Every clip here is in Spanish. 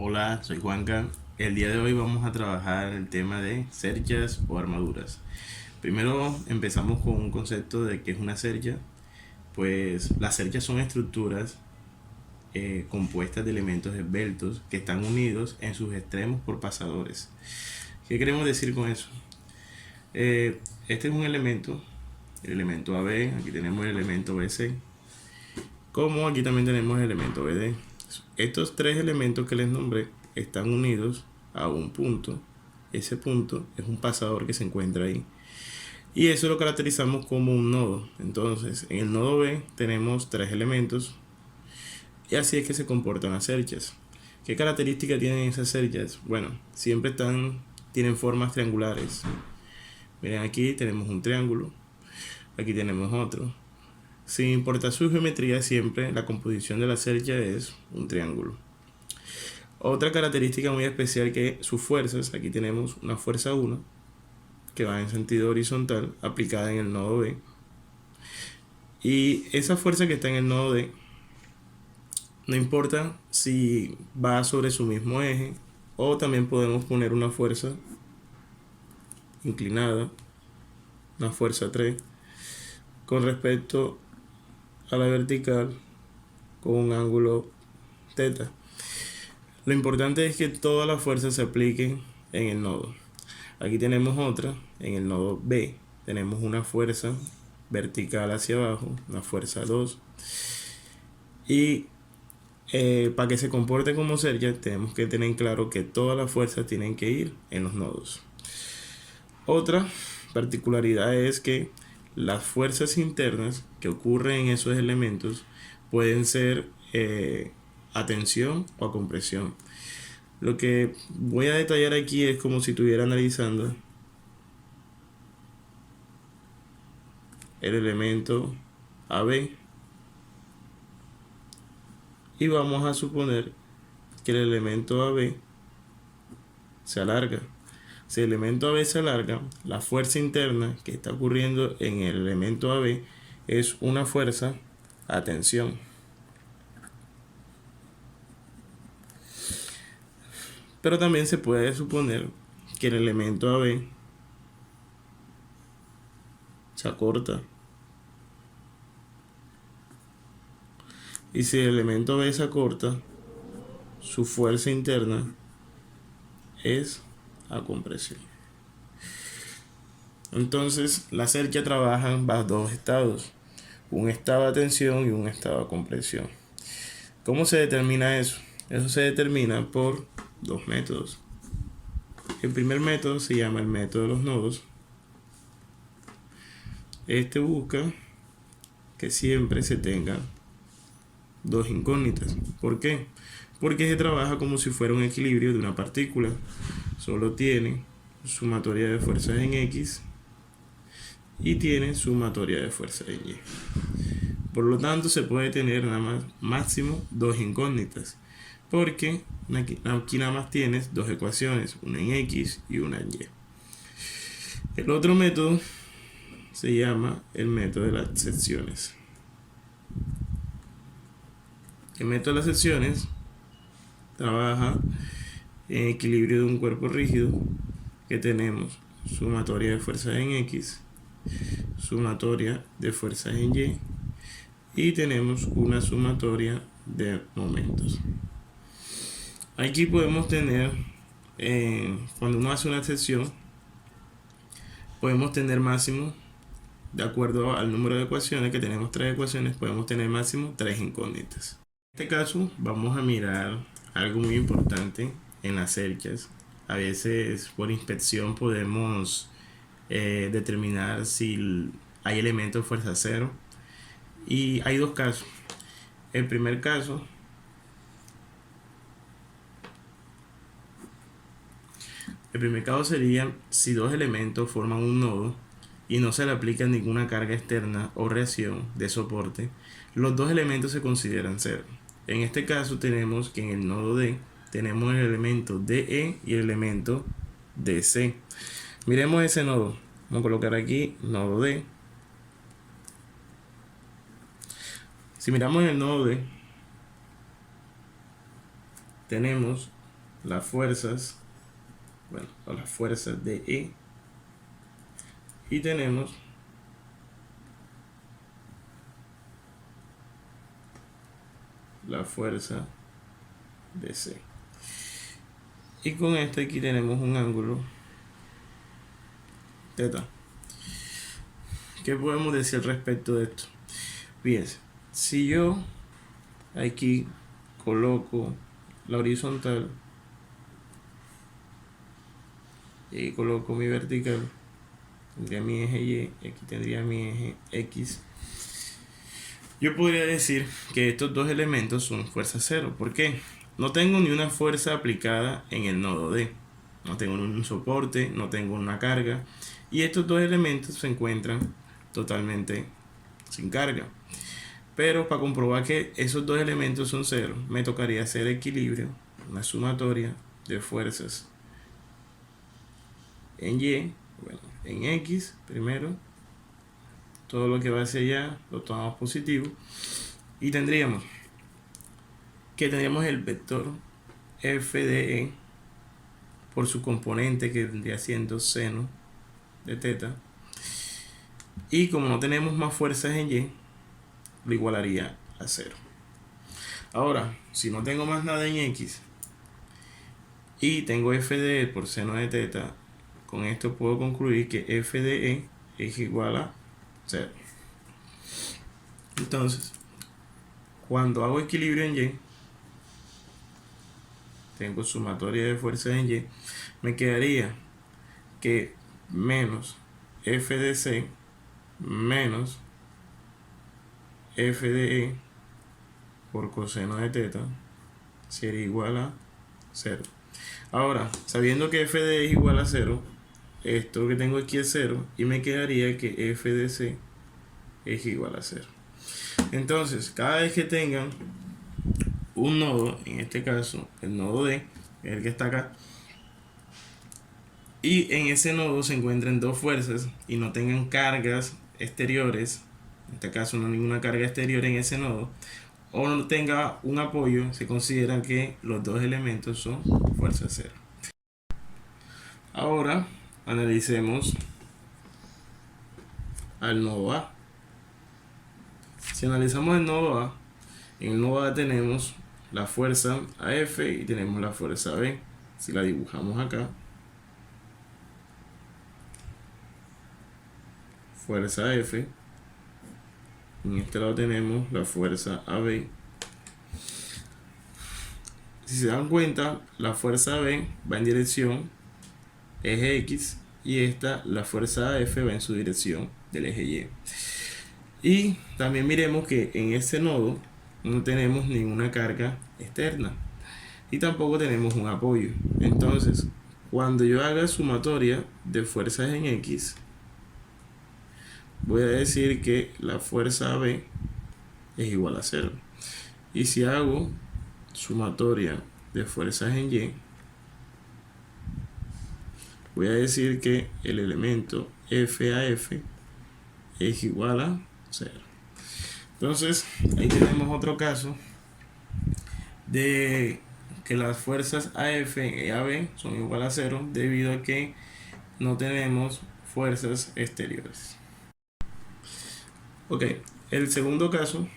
Hola, soy Juanca. El día de hoy vamos a trabajar el tema de cerchas o armaduras. Primero empezamos con un concepto de qué es una cercha. Pues las cerchas son estructuras compuestas de elementos esbeltos que están unidos en sus extremos por pasadores. ¿Qué queremos decir con eso? Este es un elemento, el elemento AB, aquí tenemos el elemento BC, como aquí también tenemos el elemento BD. Estos tres elementos que les nombré están unidos a un punto. Ese punto es un pasador que se encuentra ahí. Y eso lo caracterizamos como un nodo. Entonces, en el nodo B tenemos tres elementos. Y así es que se comportan las cerchas. ¿Qué características tienen esas cerchas? Bueno, siempre tienen formas triangulares. Miren, aquí tenemos un triángulo. Aquí tenemos otro. Sin importar su geometría, siempre la composición de la cercha es un triángulo. Otra característica muy especial que sus fuerzas, aquí tenemos una fuerza 1 que va en sentido horizontal aplicada en el nodo B, y esa fuerza que está en el nodo D no importa si va sobre su mismo eje, o también podemos poner una fuerza inclinada, una fuerza 3 con respecto a la vertical con un ángulo θ. Lo importante es que todas las fuerzas se apliquen en el nodo. Aquí tenemos otra, en el nodo B tenemos una fuerza vertical hacia abajo, una fuerza 2. Y para que se comporte como cercha tenemos que tener claro que todas las fuerzas tienen que ir en los nodos. Otra particularidad es que las fuerzas internas que ocurren en esos elementos pueden ser a tensión o a compresión. Lo que voy a detallar aquí es como si estuviera analizando el elemento AB y vamos a suponer que el elemento AB se alarga. Si el elemento AB se alarga, la fuerza interna que está ocurriendo en el elemento AB es una fuerza a tensión. Pero también se puede suponer que el elemento AB se acorta. Y si el elemento B se acorta, su fuerza interna es a compresión. Entonces, la cercha trabaja en dos estados, un estado a tensión y un estado a compresión. ¿Cómo se determina eso? Eso se determina por dos métodos. El primer método se llama el método de los nodos. Este busca que siempre se tengan dos incógnitas. ¿Por qué? Porque se trabaja como si fuera un equilibrio de una partícula. Solo tiene sumatoria de fuerzas en X y tiene sumatoria de fuerzas en Y. Por lo tanto, se puede tener nada más máximo dos incógnitas, porque aquí nada más tienes dos ecuaciones, una en X y una en Y. El otro método se llama el método de las secciones. El método de las secciones trabaja en equilibrio de un cuerpo rígido que tenemos sumatoria de fuerzas en X, sumatoria de fuerzas en Y y tenemos una sumatoria de momentos. Aquí podemos tener, cuando uno hace una sección, podemos tener máximo, de acuerdo al número de ecuaciones, que tenemos tres ecuaciones, podemos tener máximo tres incógnitas. En este caso vamos a mirar algo muy importante en las cerchas. A veces por inspección podemos determinar si hay elementos de fuerza cero, y hay dos casos. El primer caso sería si dos elementos forman un nodo y no se le aplica ninguna carga externa o reacción de soporte. Los dos elementos se consideran cero. En este caso tenemos que en el nodo D tenemos el elemento DE y el elemento DC. Miremos ese nodo. Vamos a colocar aquí nodo D. Si miramos el nodo D, tenemos las fuerzas, bueno, o las fuerzas de E, y tenemos la fuerza de C. Y con esto aquí tenemos un ángulo θ. ¿Qué podemos decir al respecto de esto? Fíjense, si yo aquí coloco la horizontal y coloco mi vertical, tendría mi eje Y, aquí tendría mi eje X. Yo podría decir que estos dos elementos son fuerza cero. ¿Por qué? No tengo ni una fuerza aplicada en el nodo D. No tengo un soporte, no tengo una carga. Y estos dos elementos se encuentran totalmente sin carga. Pero para comprobar que esos dos elementos son cero, me tocaría hacer equilibrio, una sumatoria de fuerzas en Y, bueno, en X primero. Todo lo que va hacia allá lo tomamos positivo. Y tendríamos el vector f de E por su componente, que vendría siendo seno de θ. Y como no tenemos más fuerzas en Y, lo igualaría a 0. Ahora, si no tengo más nada en X y tengo f de E por seno de θ, con esto puedo concluir que f de E es igual a 0. Entonces, cuando hago equilibrio en Y, tengo sumatoria de fuerzas en Y, me quedaría que menos f de C menos f de E por coseno de θ sería igual a 0. Ahora, sabiendo que f de E es igual a 0, esto que tengo aquí es 0 y me quedaría que f de C es igual a 0. Entonces, cada vez que tengan un nodo, en este caso el nodo D, es el que está acá, y en ese nodo se encuentran dos fuerzas y no tengan cargas exteriores, en este caso no hay ninguna carga exterior en ese nodo, o no tenga un apoyo, se considera que los dos elementos son fuerza cero. Ahora analicemos al nodo A. Si analizamos el nodo A, en el nodo A tenemos la fuerza AF y tenemos la fuerza B. Si la dibujamos acá, fuerza F, en este lado tenemos la fuerza AB. Si se dan cuenta, la fuerza B va en dirección eje X y la fuerza AF va en su dirección del eje Y. Y también miremos que en este nodo no tenemos ninguna carga externa y tampoco tenemos un apoyo. Entonces, cuando yo haga sumatoria de fuerzas en X, voy a decir que la fuerza B es igual a 0. Y si hago sumatoria de fuerzas en Y, voy a decir que el elemento FAF es igual a 0. Entonces, ahí tenemos otro caso de que las fuerzas AF y AB son igual a 0 debido a que no tenemos fuerzas exteriores. Ok, el segundo caso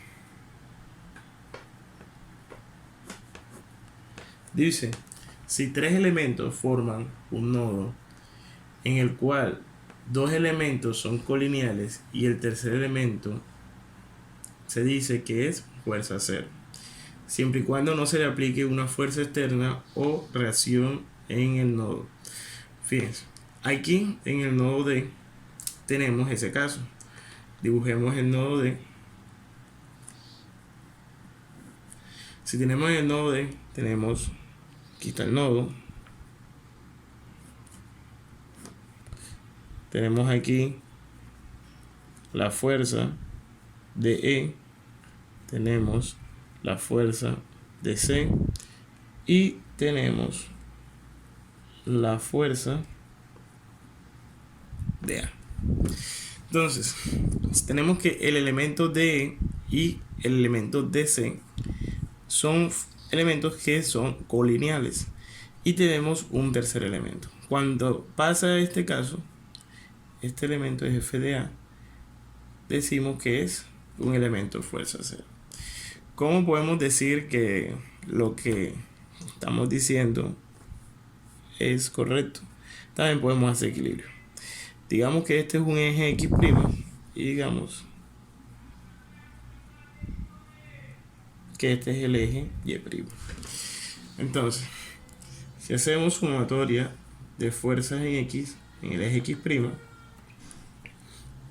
dice, si tres elementos forman un nodo en el cual dos elementos son colineales y el tercer elemento se dice que es fuerza cero, siempre y cuando no se le aplique una fuerza externa o reacción en el nodo. Fíjense, aquí en el nodo D tenemos ese caso. Dibujemos el nodo D. Si tenemos el nodo D, tenemos, aquí está el nodo, tenemos aquí la fuerza de E, tenemos la fuerza de C y tenemos la fuerza de A. Entonces, tenemos que el elemento de y el elemento de C son elementos que son colineales. y tenemos un tercer elemento. Cuando pasa este caso, este elemento es f de a, decimos que es un elemento de fuerza cero. ¿Cómo podemos decir que lo que estamos diciendo es correcto? También podemos hacer equilibrio. Digamos que este es un eje X' y digamos que este es el eje Y'. Entonces, si hacemos sumatoria de fuerzas en X, en el eje X',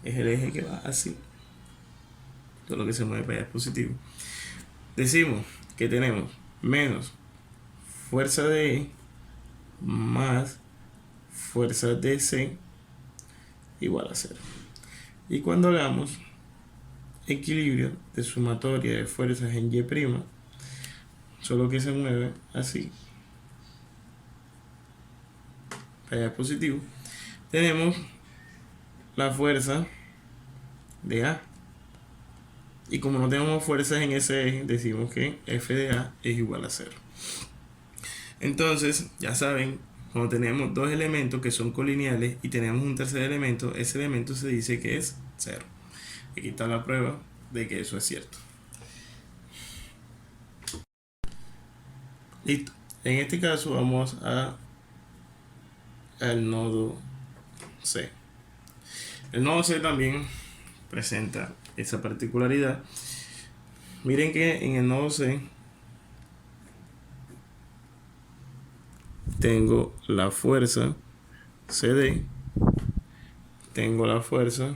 es el eje que va así. Todo lo que se mueve para allá es positivo. Decimos que tenemos menos fuerza de E más fuerza de C igual a 0. Y cuando hagamos equilibrio de sumatoria de fuerzas en Y', solo que se mueve así, para allá es positivo, tenemos la fuerza de A. Y como no tenemos fuerzas en ese eje, decimos que f de A es igual a 0. Entonces, ya saben, cuando tenemos dos elementos que son colineales y tenemos un tercer elemento, ese elemento se dice que es 0. Aquí está la prueba de que eso es cierto. Listo. En este caso vamos al nodo C. El nodo C también presenta esa particularidad. Miren que en el nodo C tengo la fuerza CD, tengo la fuerza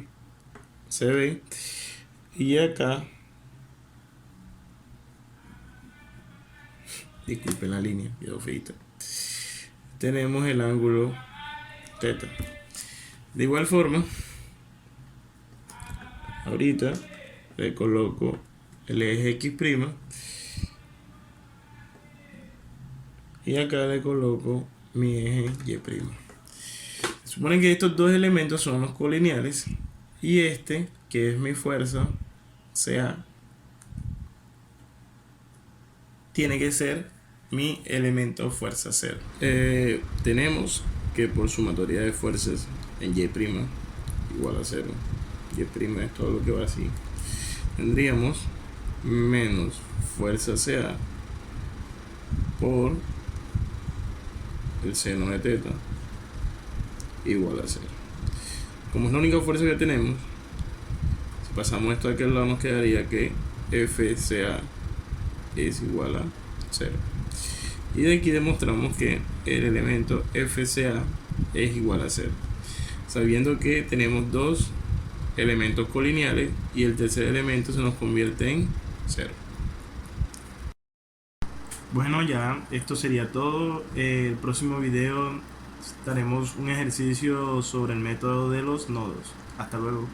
CB, y acá, disculpen la línea, quedó feita, tenemos el ángulo θ. De igual forma, ahorita le coloco el eje X' y acá le coloco mi eje Y'. Suponen que estos dos elementos son los colineales y este, que es mi fuerza CA, tiene que ser mi elemento fuerza 0. Tenemos que por sumatoria de fuerzas en Y' igual a 0, Y' es todo lo que va así, tendríamos menos fuerza CA por el seno de θ igual a 0. Como es la única fuerza que tenemos, si pasamos esto a aquel lado nos quedaría que FCA es igual a 0. Y de aquí demostramos que el elemento FCA es igual a 0, sabiendo que tenemos dos elementos colineales y el tercer elemento se nos convierte en 0. Bueno, ya esto sería todo. El próximo video haremos un ejercicio sobre el método de los nodos. Hasta luego.